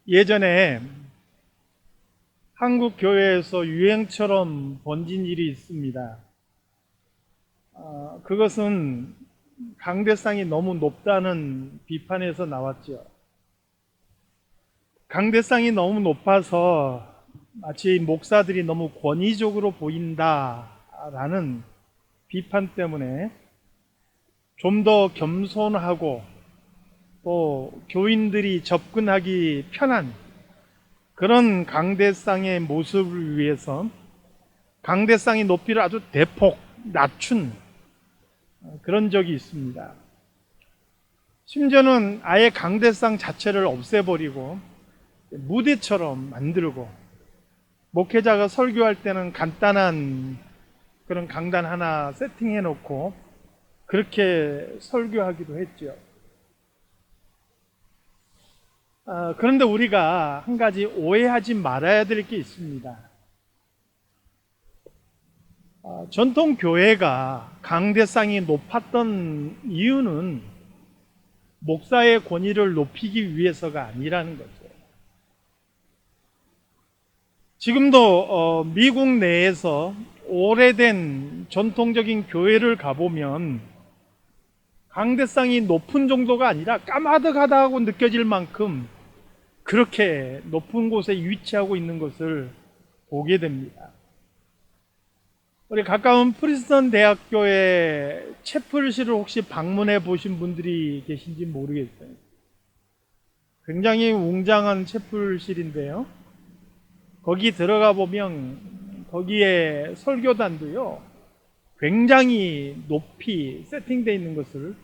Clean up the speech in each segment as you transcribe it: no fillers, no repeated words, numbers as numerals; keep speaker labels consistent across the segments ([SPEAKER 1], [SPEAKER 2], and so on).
[SPEAKER 1] 예전에 한국 교회에서 유행처럼 번진 일이 있습니다. 그것은 강대상이 너무 높다는 비판에서 나왔죠. 강대상이 너무 높아서 마치 목사들이 너무 권위적으로 보인다라는 비판 때문에 좀 더 겸손하고 또 교인들이 접근하기 편한 그런 강대상의 모습을 위해서 강대상의 높이를 아주 대폭 낮춘 그런 적이 있습니다. 심지어는 아예 강대상 자체를 없애버리고 무대처럼 만들고 목회자가 설교할 때는 간단한 그런 강단 하나 세팅해 놓고 그렇게 설교하기도 했죠. 그런데 우리가 한 가지 오해하지 말아야 될 게 있습니다. 전통 교회가 강대상이 높았던 이유는 목사의 권위를 높이기 위해서가 아니라는 거죠. 지금도 미국 내에서 오래된 전통적인 교회를 가보면 강대상이 높은 정도가 아니라 까마득하다고 느껴질 만큼 그렇게 높은 곳에 위치하고 있는 것을 보게 됩니다. 우리 가까운 프린스턴 대학교의 채플실을 혹시 방문해 보신 분들이 계신지 모르겠어요. 굉장히 웅장한 채플실인데요. 거기 들어가 보면 거기에 설교단도요, 굉장히 높이 세팅되어 있는 것을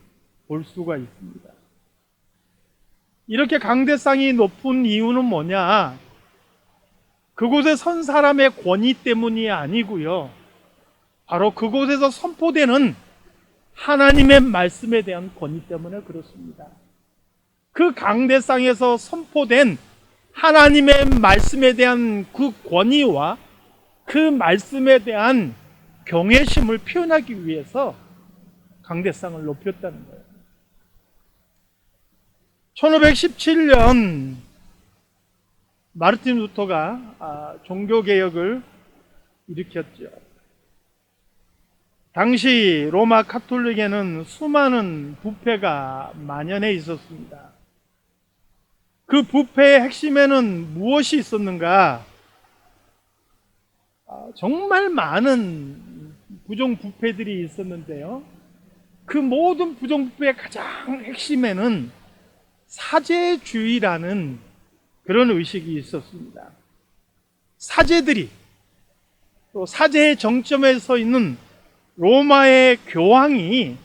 [SPEAKER 1] 볼 수가 있습니다. 이렇게 강대상이 높은 이유는 뭐냐? 그곳에 선 사람의 권위 때문이 아니고요. 바로 그곳에서 선포되는 하나님의 말씀에 대한 권위 때문에 그렇습니다. 그 강대상에서 선포된 하나님의 말씀에 대한 그 권위와 그 말씀에 대한 경외심을 표현하기 위해서 강대상을 높였다는 거예요. 1517년 마르틴 루터가 종교개혁을 일으켰죠. 당시 로마 카톨릭에는 수많은 부패가 만연해 있었습니다. 그 부패의 핵심에는 무엇이 있었는가? 정말 많은 부정부패들이 있었는데요. 그 모든 부정부패의 가장 핵심에는 사제주의라는 그런 의식이 있었습니다. 사제들이 또 사제의 정점에 서 있는 로마의 교황이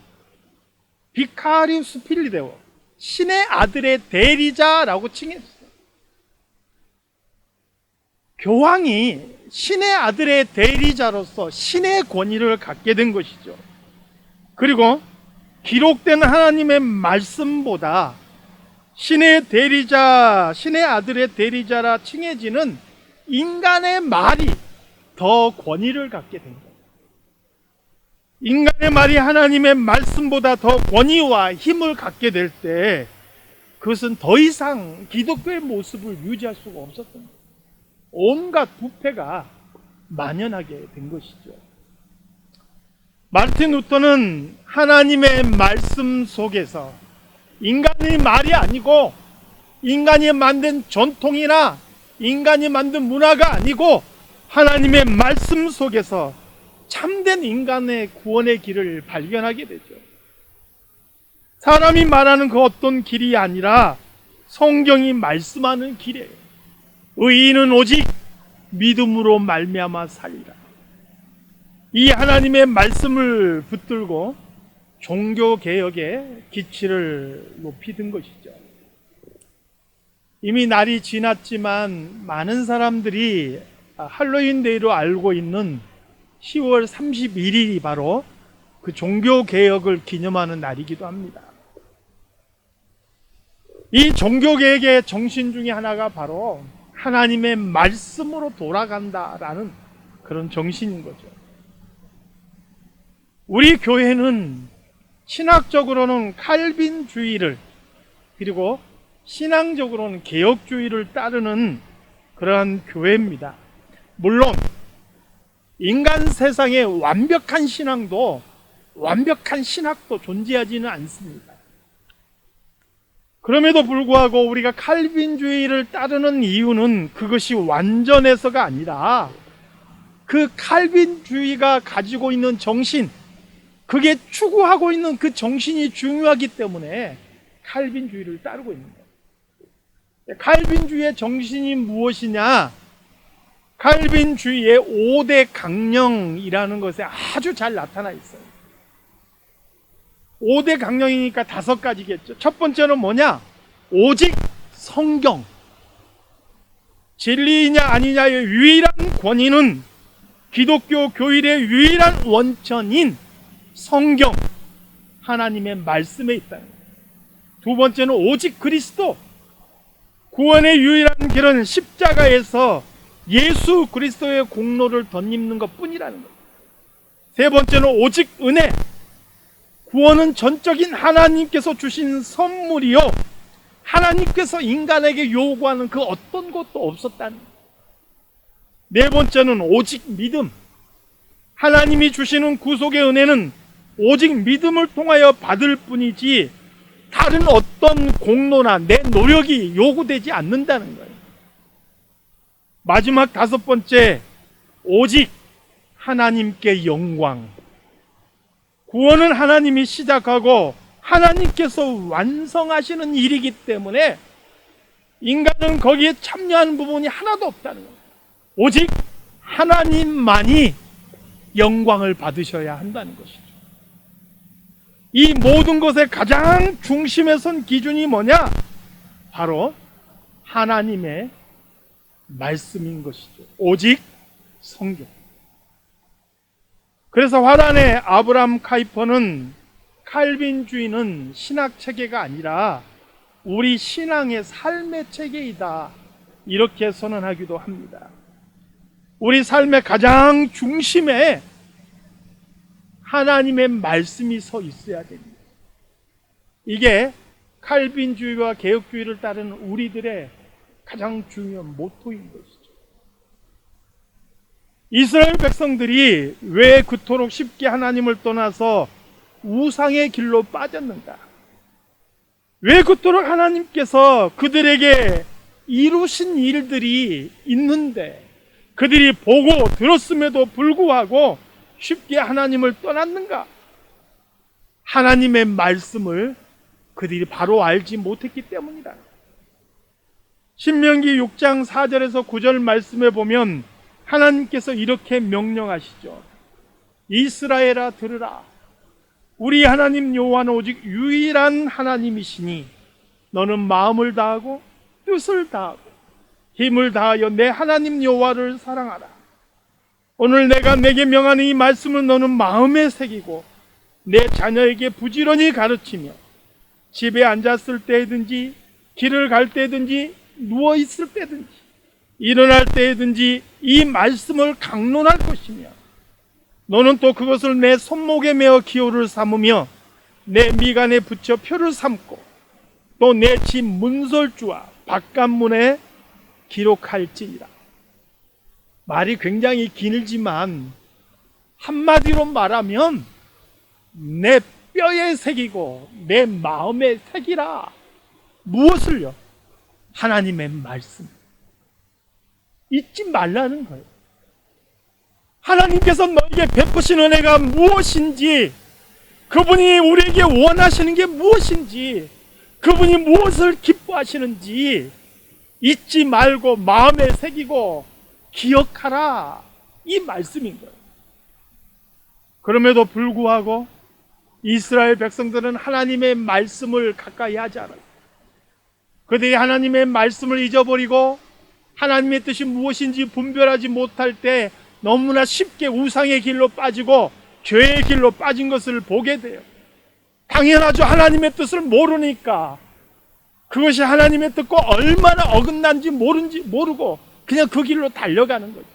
[SPEAKER 1] 비카리우스 필리데오, 신의 아들의 대리자라고 칭했어요. 교황이 신의 아들의 대리자로서 신의 권위를 갖게 된 것이죠. 그리고 기록된 하나님의 말씀보다 신의 대리자, 신의 아들의 대리자라 칭해지는 인간의 말이 더 권위를 갖게 된 거예요. 인간의 말이 하나님의 말씀보다 더 권위와 힘을 갖게 될 때 그것은 더 이상 기독교의 모습을 유지할 수가 없었던 거예요. 온갖 부패가 만연하게 된 것이죠. 마르틴 루터는 하나님의 말씀 속에서 인간의 말이 아니고 인간이 만든 전통이나 인간이 만든 문화가 아니고 하나님의 말씀 속에서 참된 인간의 구원의 길을 발견하게 되죠. 사람이 말하는 그 어떤 길이 아니라 성경이 말씀하는 길이에요. 의인은 오직 믿음으로 말미암아 살리라. 이 하나님의 말씀을 붙들고 종교개혁의 기치를 높이 든 것이죠. 이미 날이 지났지만 많은 사람들이 할로윈데이로 알고 있는 10월 31일이 바로 그 종교개혁을 기념하는 날이기도 합니다. 이 종교개혁의 정신 중에 하나가 바로 하나님의 말씀으로 돌아간다라는 그런 정신인 거죠. 우리 교회는 신학적으로는 칼빈주의를, 그리고 신앙적으로는 개혁주의를 따르는 그러한 교회입니다. 물론 인간 세상에 완벽한 신앙도 완벽한 신학도 존재하지는 않습니다. 그럼에도 불구하고 우리가 칼빈주의를 따르는 이유는 그것이 완전해서가 아니라 그 칼빈주의가 가지고 있는 정신, 그게 추구하고 있는 그 정신이 중요하기 때문에 칼빈주의를 따르고 있는 거예요. 칼빈주의의 정신이 무엇이냐? 칼빈주의의 5대 강령이라는 것에 아주 잘 나타나 있어요. 5대 강령이니까 5가지겠죠. 첫 번째는 뭐냐? 오직 성경. 진리이냐 아니냐의 유일한 권위는 기독교 교일의 유일한 원천인 성경, 하나님의 말씀에 있다는 거예요. 두 번째는 오직 그리스도. 구원의 유일한 길은 십자가에서 예수 그리스도의 공로를 덧입는 것 뿐이라는 거예요. 세 번째는 오직 은혜. 구원은 전적인 하나님께서 주신 선물이요, 하나님께서 인간에게 요구하는 그 어떤 것도 없었다는 거예요. 네 번째는 오직 믿음. 하나님이 주시는 구속의 은혜는 오직 믿음을 통하여 받을 뿐이지 다른 어떤 공로나 내 노력이 요구되지 않는다는 거예요. 마지막 5번째, 오직 하나님께 영광. 구원은 하나님이 시작하고 하나님께서 완성하시는 일이기 때문에 인간은 거기에 참여하는 부분이 하나도 없다는 거예요. 오직 하나님만이 영광을 받으셔야 한다는 것이죠. 이 모든 것의 가장 중심에 선 기준이 뭐냐? 바로 하나님의 말씀인 것이죠. 오직 성경. 그래서 화단의 아브라함 카이퍼는 칼빈주의는 신학 체계가 아니라 우리 신앙의 삶의 체계이다, 이렇게 선언하기도 합니다. 우리 삶의 가장 중심에 하나님의 말씀이 서 있어야 됩니다. 이게 칼빈주의와 개혁주의를 따르는 우리들의 가장 중요한 모토인 것이죠. 이스라엘 백성들이 왜 그토록 쉽게 하나님을 떠나서 우상의 길로 빠졌는가? 왜 그토록 하나님께서 그들에게 이루신 일들이 있는데 그들이 보고 들었음에도 불구하고 쉽게 하나님을 떠났는가? 하나님의 말씀을 그들이 바로 알지 못했기 때문이다. 신명기 6장 4절에서 9절 말씀에 보면 하나님께서 이렇게 명령하시죠. 이스라엘아 들으라. 우리 하나님 여호와는 오직 유일한 하나님이시니 너는 마음을 다하고 뜻을 다하고 힘을 다하여 내 하나님 여호와를 사랑하라. 오늘 내가 내게 명하는 이 말씀을 너는 마음에 새기고 내 자녀에게 부지런히 가르치며 집에 앉았을 때든지 길을 갈 때든지 누워 있을 때든지 일어날 때든지 이 말씀을 강론할 것이며 너는 또 그것을 내 손목에 메어 기호를 삼으며 내 미간에 붙여 표를 삼고 또 내 집 문설주와 바깥문에 기록할지니라. 말이 굉장히 길지만 한마디로 말하면 내 뼈에 새기고 내 마음에 새기라. 무엇을요? 하나님의 말씀. 잊지 말라는 거예요. 하나님께서 너에게 베푸신 은혜가 무엇인지, 그분이 우리에게 원하시는 게 무엇인지, 그분이 무엇을 기뻐하시는지 잊지 말고 마음에 새기고 기억하라, 이 말씀인 거예요. 그럼에도 불구하고 이스라엘 백성들은 하나님의 말씀을 가까이 하지 않아요. 그들이 하나님의 말씀을 잊어버리고 하나님의 뜻이 무엇인지 분별하지 못할 때 너무나 쉽게 우상의 길로 빠지고 죄의 길로 빠진 것을 보게 돼요. 당연하죠. 하나님의 뜻을 모르니까 그것이 하나님의 뜻과 얼마나 어긋난지 모르고 그냥 그 길로 달려가는 거죠.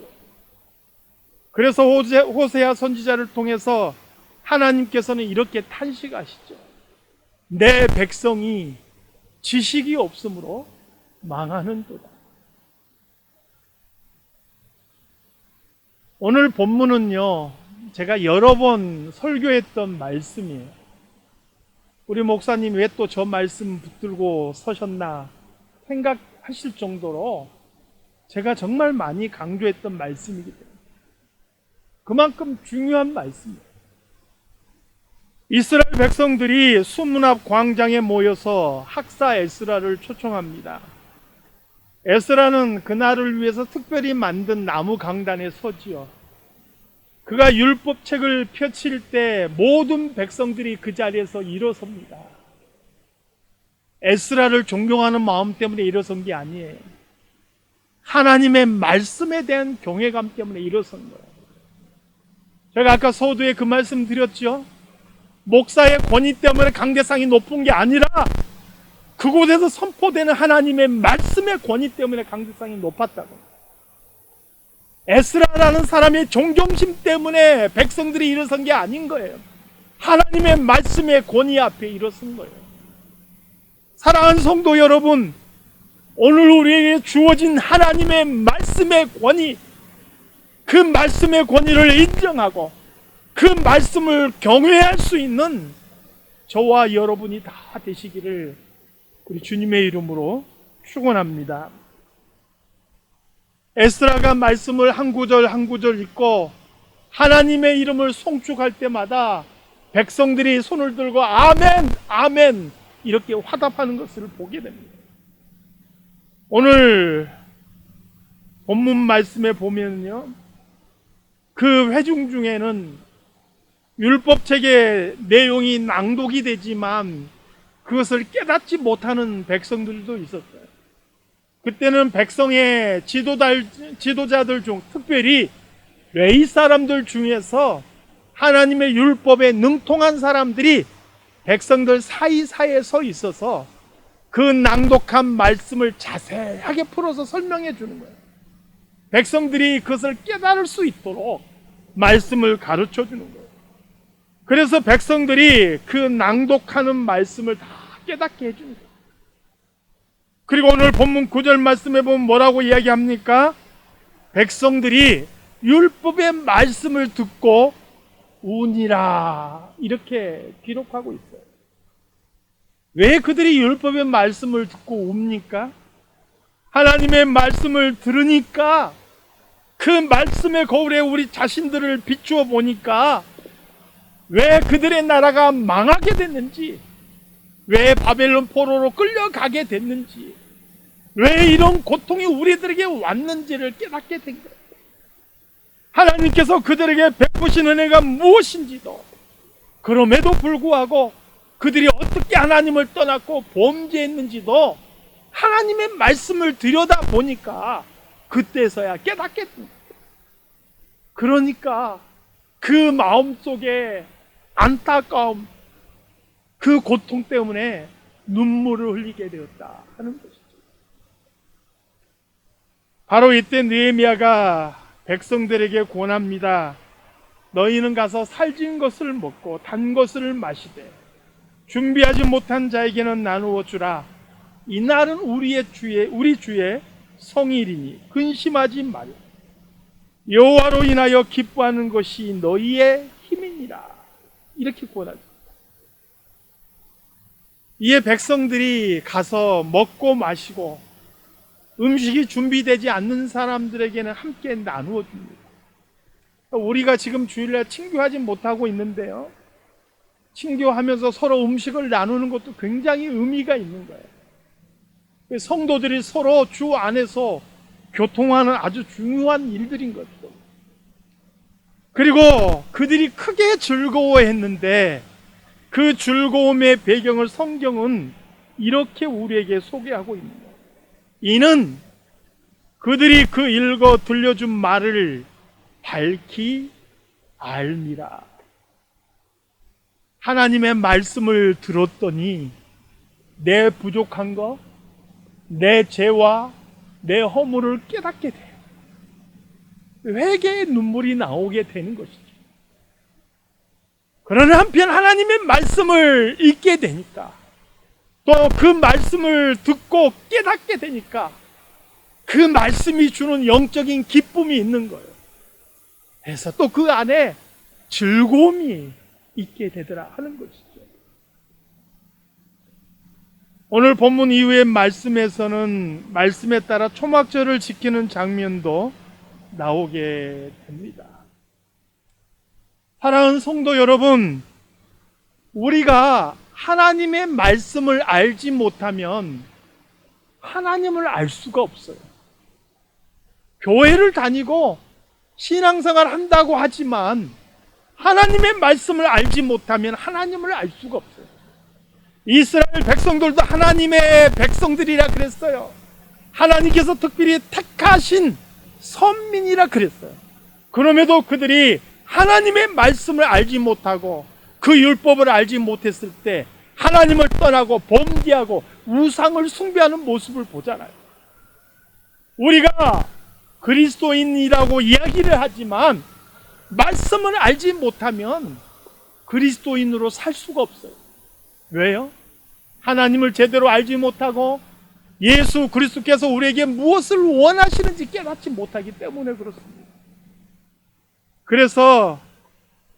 [SPEAKER 1] 그래서 호세아 선지자를 통해서 하나님께서는 이렇게 탄식하시죠. 내 백성이 지식이 없으므로 망하는도다. 오늘 본문은요, 제가 여러 번 설교했던 말씀이에요. 우리 목사님 왜 또 저 말씀 붙들고 서셨나 생각하실 정도로 제가 정말 많이 강조했던 말씀이기 때문에 그만큼 중요한 말씀이에요. 이스라엘 백성들이 수문 앞 광장에 모여서 학사 에스라를 초청합니다. 에스라는 그날을 위해서 특별히 만든 나무 강단에 서지요. 그가 율법책을 펼칠 때 모든 백성들이 그 자리에서 일어섭니다. 에스라를 존경하는 마음 때문에 일어선 게 아니에요. 하나님의 말씀에 대한 경외감 때문에 일어선 거예요. 제가 아까 서두에 그 말씀 드렸죠. 목사의 권위 때문에 강대상이 높은 게 아니라 그곳에서 선포되는 하나님의 말씀의 권위 때문에 강대상이 높았다고. 에스라라는 사람의 존경심 때문에 백성들이 일어선 게 아닌 거예요. 하나님의 말씀의 권위 앞에 일어선 거예요. 사랑하는 성도 여러분, 오늘 우리에게 주어진 하나님의 말씀의 권위, 그 말씀의 권위를 인정하고 그 말씀을 경외할 수 있는 저와 여러분이 다 되시기를 우리 주님의 이름으로 축원합니다. 에스라가 말씀을 한 구절 한 구절 읽고 하나님의 이름을 송축할 때마다 백성들이 손을 들고 아멘, 아멘 이렇게 화답하는 것을 보게 됩니다. 오늘 본문 말씀에 보면요, 그 회중 중에는 율법책의 내용이 낭독이 되지만 그것을 깨닫지 못하는 백성들도 있었어요. 그때는 백성의 지도자들 중 특별히 레위 사람들 중에서 하나님의 율법에 능통한 사람들이 백성들 사이사이에 서 있어서 그 낭독한 말씀을 자세하게 풀어서 설명해 주는 거예요. 백성들이 그것을 깨달을 수 있도록 말씀을 가르쳐 주는 거예요. 그래서 백성들이 그 낭독하는 말씀을 다 깨닫게 해주는 거예요. 그리고 오늘 본문 9절 말씀에 보면 뭐라고 이야기합니까? 백성들이 율법의 말씀을 듣고 우니라 이렇게 기록하고 있어요. 왜 그들이 율법의 말씀을 듣고 웁니까? 하나님의 말씀을 들으니까 그 말씀의 거울에 우리 자신들을 비추어 보니까 왜 그들의 나라가 망하게 됐는지, 왜 바벨론 포로로 끌려가게 됐는지, 왜 이런 고통이 우리들에게 왔는지를 깨닫게 된 거예요. 하나님께서 그들에게 베푸신 은혜가 무엇인지도, 그럼에도 불구하고 그들이 어떻게 하나님을 떠났고 범죄했는지도 하나님의 말씀을 들여다 보니까 그때서야 깨닫게 됩니다. 그러니까 그 마음속에 안타까움, 그 고통 때문에 눈물을 흘리게 되었다 하는 것이죠. 바로 이때 느헤미야가 백성들에게 권합니다. 너희는 가서 살진 것을 먹고 단 것을 마시되 준비하지 못한 자에게는 나누어 주라. 이날은 우리 주의 성일이니 근심하지 말라. 여호와로 인하여 기뻐하는 것이 너희의 힘이니라. 이렇게 권하죠. 이에 백성들이 가서 먹고 마시고 음식이 준비되지 않는 사람들에게는 함께 나누어 줍니다. 우리가 지금 주일날 친교하지 못하고 있는데요, 친교하면서 서로 음식을 나누는 것도 굉장히 의미가 있는 거예요. 성도들이 서로 주 안에서 교통하는 아주 중요한 일들인 것도. 그리고 그들이 크게 즐거워했는데 그 즐거움의 배경을 성경은 이렇게 우리에게 소개하고 있는 거예요. 이는 그들이 그 읽어 들려준 말을 밝히 알미라. 하나님의 말씀을 들었더니 내 부족한 것, 내 죄와 내 허물을 깨닫게 돼요. 회개의 눈물이 나오게 되는 것이죠. 그러나 한편 하나님의 말씀을 읽게 되니까 또 그 말씀을 듣고 깨닫게 되니까 그 말씀이 주는 영적인 기쁨이 있는 거예요. 그래서 또 그 안에 즐거움이 있게 되더라 하는 것이죠. 오늘 본문 이후의 말씀에서는 말씀에 따라 초막절을 지키는 장면도 나오게 됩니다. 사랑하는 성도 여러분, 우리가 하나님의 말씀을 알지 못하면 하나님을 알 수가 없어요. 교회를 다니고 신앙생활 한다고 하지만 하나님의 말씀을 알지 못하면 하나님을 알 수가 없어요. 이스라엘 백성들도 하나님의 백성들이라 그랬어요. 하나님께서 특별히 택하신 선민이라 그랬어요. 그럼에도 그들이 하나님의 말씀을 알지 못하고 그 율법을 알지 못했을 때 하나님을 떠나고 범죄하고 우상을 숭배하는 모습을 보잖아요. 우리가 그리스도인이라고 이야기를 하지만 말씀을 알지 못하면 그리스도인으로 살 수가 없어요. 왜요? 하나님을 제대로 알지 못하고 예수 그리스도께서 우리에게 무엇을 원하시는지 깨닫지 못하기 때문에 그렇습니다. 그래서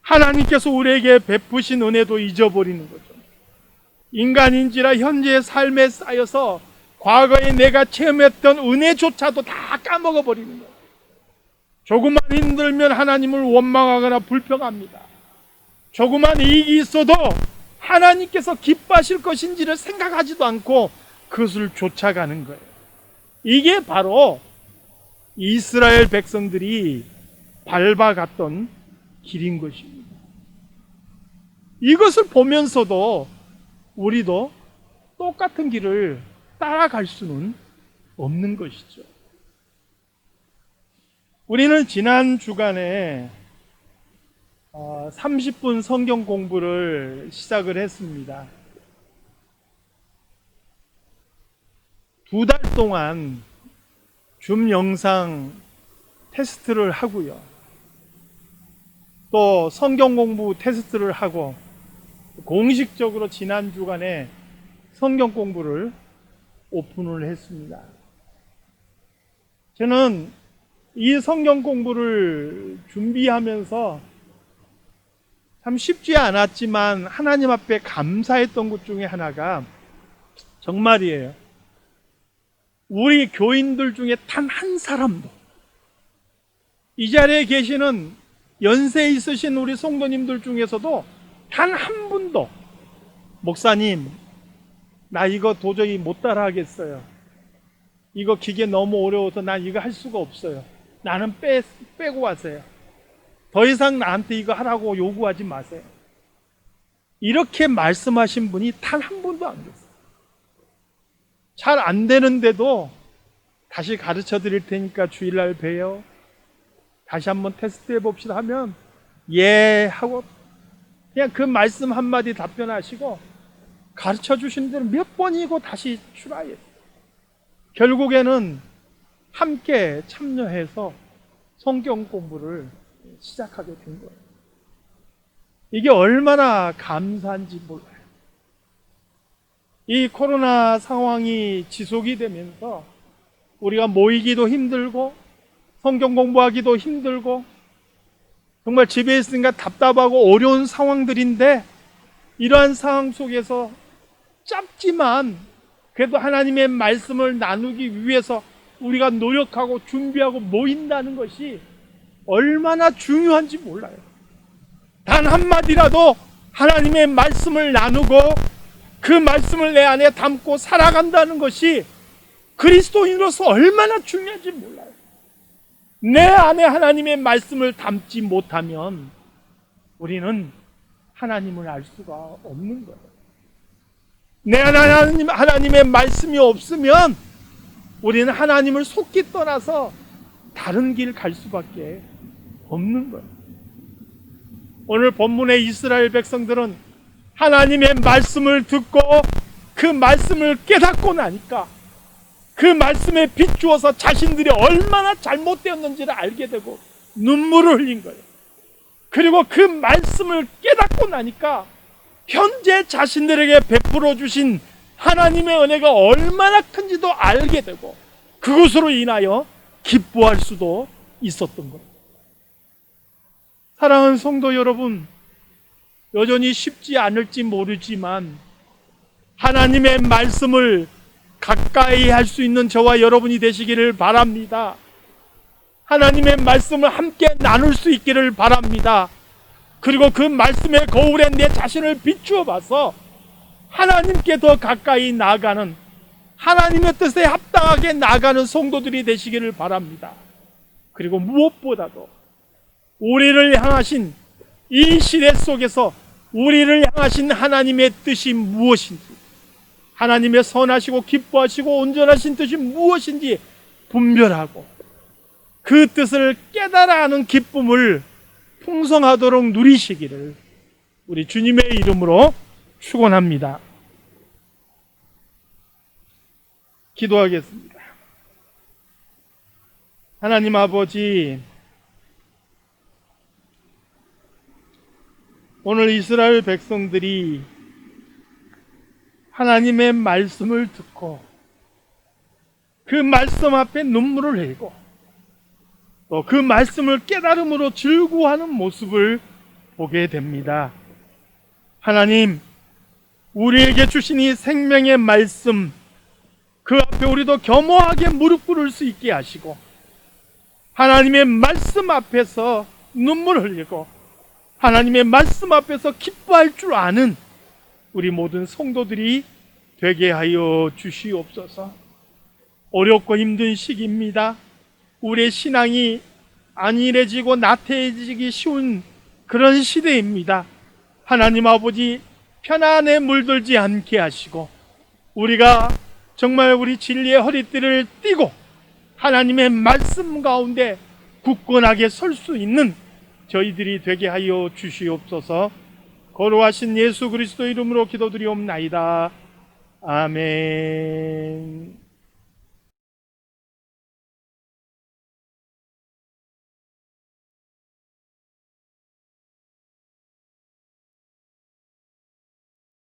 [SPEAKER 1] 하나님께서 우리에게 베푸신 은혜도 잊어버리는 거죠. 인간인지라 현재의 삶에 쌓여서 과거에 내가 체험했던 은혜조차도 다 까먹어 버리는 거예요. 조금만 힘들면 하나님을 원망하거나 불평합니다. 조금만 이익이 있어도 하나님께서 기뻐하실 것인지를 생각하지도 않고 그것을 쫓아가는 거예요. 이게 바로 이스라엘 백성들이 밟아갔던 길인 것입니다. 이것을 보면서도 우리도 똑같은 길을 따라갈 수는 없는 것이죠. 우리는 지난 주간에 30분 성경 공부를 시작을 했습니다. 2달 동안 줌 영상 테스트를 하고요. 또 성경 공부 테스트를 하고 공식적으로 지난 주간에 성경 공부를 오픈을 했습니다. 저는 이 성경 공부를 준비하면서 참 쉽지 않았지만 하나님 앞에 감사했던 것 중에 하나가 정말이에요. 우리 교인들 중에 단 한 사람도, 이 자리에 계시는 연세 있으신 우리 성도님들 중에서도 단 한 분도 목사님, 나 이거 도저히 못 따라 하겠어요. 이거 기계 너무 어려워서 난 이거 할 수가 없어요. 나는 빼고 가세요. 더 이상 나한테 이거 하라고 요구하지 마세요. 이렇게 말씀하신 분이 단 한 분도 안 계세요. 잘 안 되는데도 다시 가르쳐 드릴 테니까 주일날 봬요. 다시 한번 테스트 해봅시다 하면 예 하고 그냥 그 말씀 한마디 답변하시고 가르쳐 주신 대로 몇 번이고 다시 추라해요. 결국에는 함께 참여해서 성경 공부를 시작하게 된 거예요. 이게 얼마나 감사한지 몰라요. 이 코로나 상황이 지속이 되면서 우리가 모이기도 힘들고 성경 공부하기도 힘들고 정말 집에 있으니까 답답하고 어려운 상황들인데, 이러한 상황 속에서 짧지만 그래도 하나님의 말씀을 나누기 위해서 우리가 노력하고 준비하고 모인다는 것이 얼마나 중요한지 몰라요. 단 한마디라도 하나님의 말씀을 나누고 그 말씀을 내 안에 담고 살아간다는 것이 그리스도인으로서 얼마나 중요한지 몰라요. 내 안에 하나님의 말씀을 담지 못하면 우리는 하나님을 알 수가 없는 거예요. 내 안에 하나님의 말씀이 없으면 우리는 하나님을 속히 떠나서 다른 길 갈 수밖에 없는 거예요. 오늘 본문의 이스라엘 백성들은 하나님의 말씀을 듣고 그 말씀을 깨닫고 나니까 그 말씀에 비추어서 자신들이 얼마나 잘못되었는지를 알게 되고 눈물을 흘린 거예요. 그리고 그 말씀을 깨닫고 나니까 현재 자신들에게 베풀어 주신 하나님의 은혜가 얼마나 큰지도 알게 되고 그것으로 인하여 기뻐할 수도 있었던 것. 사랑하는 성도 여러분, 여전히 쉽지 않을지 모르지만 하나님의 말씀을 가까이 할 수 있는 저와 여러분이 되시기를 바랍니다. 하나님의 말씀을 함께 나눌 수 있기를 바랍니다. 그리고 그 말씀의 거울에 내 자신을 비추어 봐서 하나님께 더 가까이 나아가는, 하나님의 뜻에 합당하게 나아가는 성도들이 되시기를 바랍니다. 그리고 무엇보다도 우리를 향하신 이 시대 속에서 우리를 향하신 하나님의 뜻이 무엇인지, 하나님의 선하시고 기뻐하시고 온전하신 뜻이 무엇인지 분별하고 그 뜻을 깨달아 하는 기쁨을 풍성하도록 누리시기를 우리 주님의 이름으로 축원합니다. 기도하겠습니다. 하나님 아버지, 오늘 이스라엘 백성들이 하나님의 말씀을 듣고 그 말씀 앞에 눈물을 흘리고 또 그 말씀을 깨달음으로 즐거워하는 모습을 보게 됩니다. 하나님, 우리에게 주신 이 생명의 말씀, 그 앞에 우리도 겸허하게 무릎 꿇을 수 있게 하시고 하나님의 말씀 앞에서 눈물 흘리고 하나님의 말씀 앞에서 기뻐할 줄 아는 우리 모든 성도들이 되게 하여 주시옵소서. 어렵고 힘든 시기입니다. 우리의 신앙이 안일해지고 나태해지기 쉬운 그런 시대입니다. 하나님 아버지, 편안에 물들지 않게 하시고 우리가 정말 우리 진리의 허리띠를 띠고 하나님의 말씀 가운데 굳건하게 설 수 있는 저희들이 되게 하여 주시옵소서. 거룩하신 예수 그리스도 이름으로 기도드리옵나이다. 아멘.